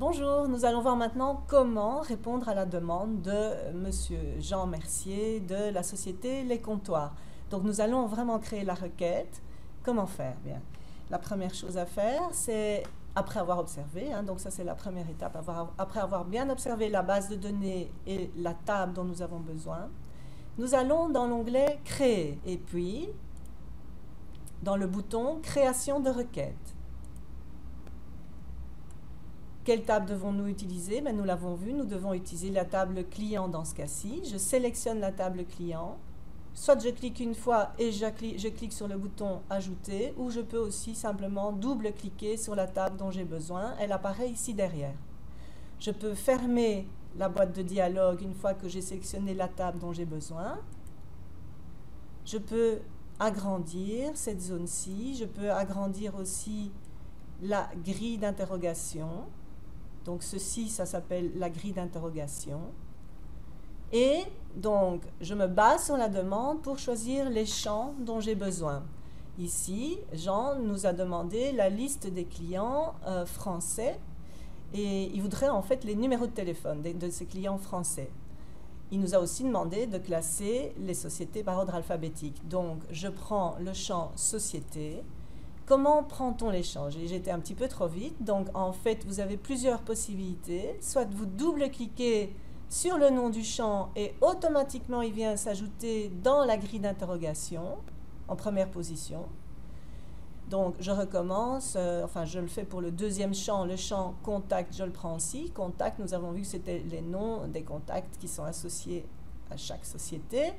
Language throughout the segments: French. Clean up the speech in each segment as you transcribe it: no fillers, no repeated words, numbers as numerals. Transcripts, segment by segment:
Bonjour, nous allons voir maintenant comment répondre à la demande de Monsieur Jean Mercier de la société Les Comptoirs. Donc nous allons vraiment créer la requête. Comment faire? Bien, la première chose à faire, c'est après avoir observé, donc ça c'est la première étape, après avoir bien observé la base de données et la table dont nous avons besoin, nous allons dans l'onglet Créer et puis dans le bouton Création de requête. Quelle table devons-nous utiliser? Nous l'avons vu, nous devons utiliser la table client dans ce cas-ci. Je sélectionne la table client. Soit je clique une fois et je clique sur le bouton ajouter, ou je peux aussi simplement double-cliquer sur la table dont j'ai besoin. Elle apparaît ici derrière. Je peux fermer la boîte de dialogue une fois que j'ai sélectionné la table dont j'ai besoin. Je peux agrandir cette zone-ci. Je peux agrandir aussi la grille d'interrogation. Donc ceci, ça s'appelle la grille d'interrogation. Et donc, je me base sur la demande pour choisir les champs dont j'ai besoin. Ici, Jean nous a demandé la liste des clients français et il voudrait en fait les numéros de téléphone de ces clients français. Il nous a aussi demandé de classer les sociétés par ordre alphabétique. Donc, je prends le champ société. Comment prend-on les champs? J'ai été un petit peu trop vite, donc en fait vous avez plusieurs possibilités. Soit vous double-cliquez sur le nom du champ et automatiquement il vient s'ajouter dans la grille d'interrogation en première position. Donc je recommence, je le fais pour le deuxième champ, le champ contact, je le prends aussi. Contact, nous avons vu que c'était les noms des contacts qui sont associés à chaque société.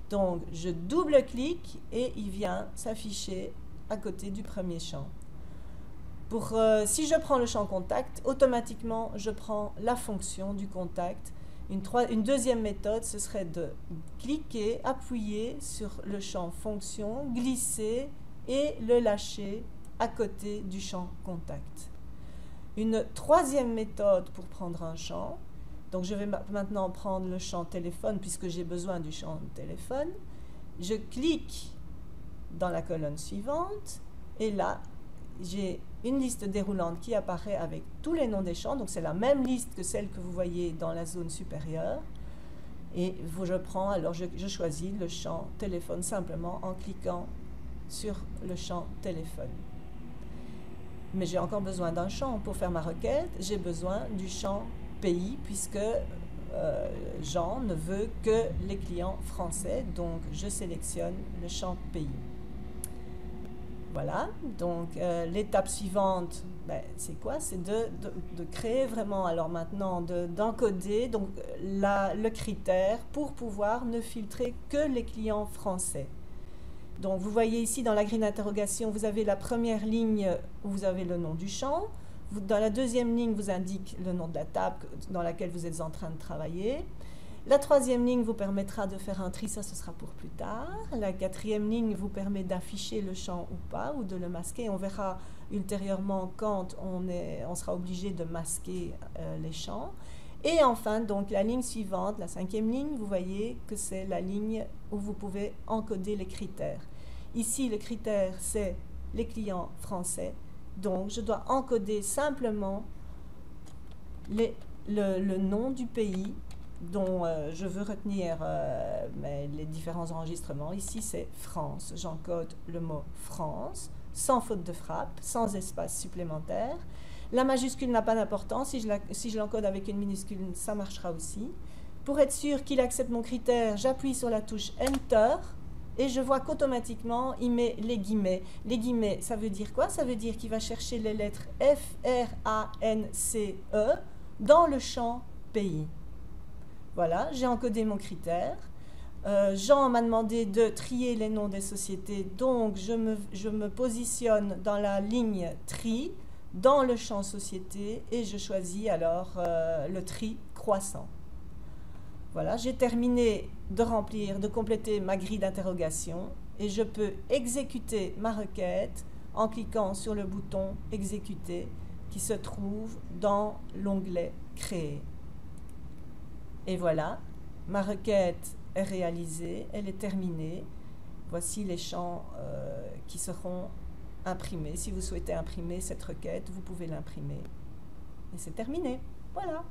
Donc je double-clique et il vient s'afficher à côté du premier champ. Si je prends le champ contact, automatiquement je prends la fonction du contact. Une deuxième méthode, ce serait de cliquer, appuyer sur le champ fonction, glisser et le lâcher à côté du champ contact. Une troisième méthode pour prendre un champ, donc je vais maintenant prendre le champ téléphone puisque j'ai besoin du champ téléphone. Je clique dans la colonne suivante et là j'ai une liste déroulante qui apparaît avec tous les noms des champs, donc c'est la même liste que celle que vous voyez dans la zone supérieure et je choisis le champ téléphone simplement en cliquant sur le champ téléphone. Mais j'ai encore besoin d'un champ pour faire ma requête, j'ai besoin du champ pays puisque Jean ne veut que les clients français, donc je sélectionne le champ pays. Voilà, donc l'étape suivante, c'est quoi? C'est de créer vraiment, alors maintenant, d'encoder le critère pour pouvoir ne filtrer que les clients français. Donc vous voyez ici dans la grille d'interrogation, vous avez la première ligne où vous avez le nom du champ. Dans la deuxième ligne, vous indique le nom de la table dans laquelle vous êtes en train de travailler. La troisième ligne vous permettra de faire un tri, ça ce sera pour plus tard. La quatrième ligne vous permet d'afficher le champ ou pas, ou de le masquer. On verra ultérieurement quand on sera obligé de masquer les champs. Et enfin, donc la ligne suivante, la cinquième ligne, vous voyez que c'est la ligne où vous pouvez encoder les critères. Ici, le critère, c'est les clients français. Donc, je dois encoder simplement le nom du pays dont je veux retenir les différents enregistrements. Ici, c'est France. J'encode le mot France, sans faute de frappe, sans espace supplémentaire. La majuscule n'a pas d'importance. Si je l'encode avec une minuscule, ça marchera aussi. Pour être sûr qu'il accepte mon critère, j'appuie sur la touche Enter et je vois qu'automatiquement, il met les guillemets. Les guillemets, ça veut dire quoi? Ça veut dire qu'il va chercher les lettres F, R, A, N, C, E dans le champ pays. Voilà, j'ai encodé mon critère. Jean m'a demandé de trier les noms des sociétés, donc je me positionne dans la ligne tri, dans le champ société, et je choisis alors le tri croissant. Voilà, j'ai terminé de compléter ma grille d'interrogation, et je peux exécuter ma requête en cliquant sur le bouton exécuter qui se trouve dans l'onglet créer. Et voilà, ma requête est réalisée, elle est terminée. Voici les champs qui seront imprimés. Si vous souhaitez imprimer cette requête, vous pouvez l'imprimer. et c'est terminé. Voilà.